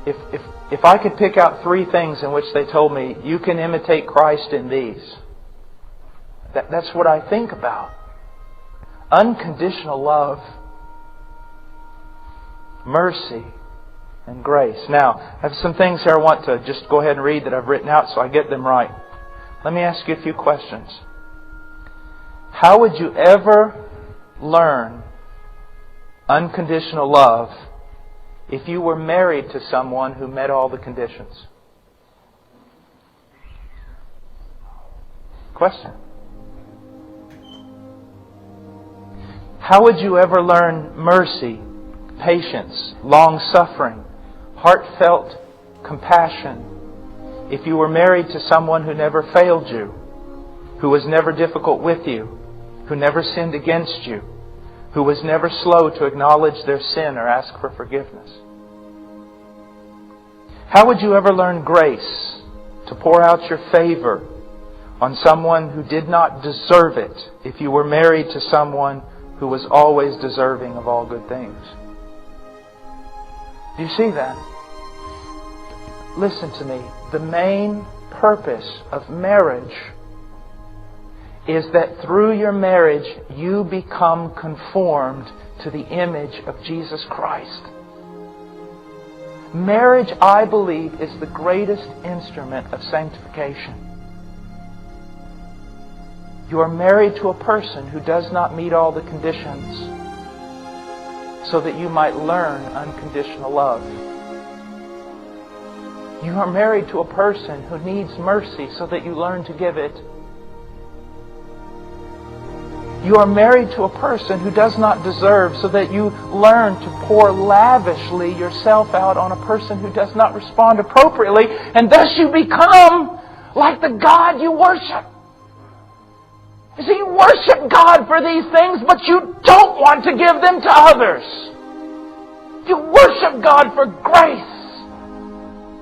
if I could pick out 3 things in which they told me, you can imitate Christ in these, that's what I think about. Unconditional love, mercy, and grace. Now, I have some things here I want to just go ahead and read that I've written out so I get them right. Let me ask you a few questions. How would you ever learn unconditional love if you were married to someone who met all the conditions? Question. How would you ever learn mercy, patience, long-suffering, heartfelt compassion if you were married to someone who never failed you, who was never difficult with you, who never sinned against you, who was never slow to acknowledge their sin or ask for forgiveness? How would you ever learn grace, to pour out your favor on someone who did not deserve it if you were married to someone who was always deserving of all good things? Do you see that? Listen to me. The main purpose of marriage is that through your marriage you become conformed to the image of Jesus Christ. Marriage, I believe, is the greatest instrument of sanctification. You are married to a person who does not meet all the conditions so that you might learn unconditional love. You are married to a person who needs mercy so that you learn to give it. You are married to a person who does not deserve so that you learn to pour lavishly yourself out on a person who does not respond appropriately, and thus you become like the God you worship. You see, you worship God for these things, but you don't want to give them to others. You worship God for grace,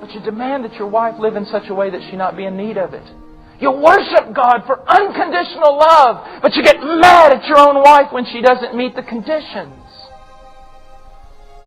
but you demand that your wife live in such a way that she not be in need of it. You worship God for unconditional love, but you get mad at your own wife when she doesn't meet the conditions.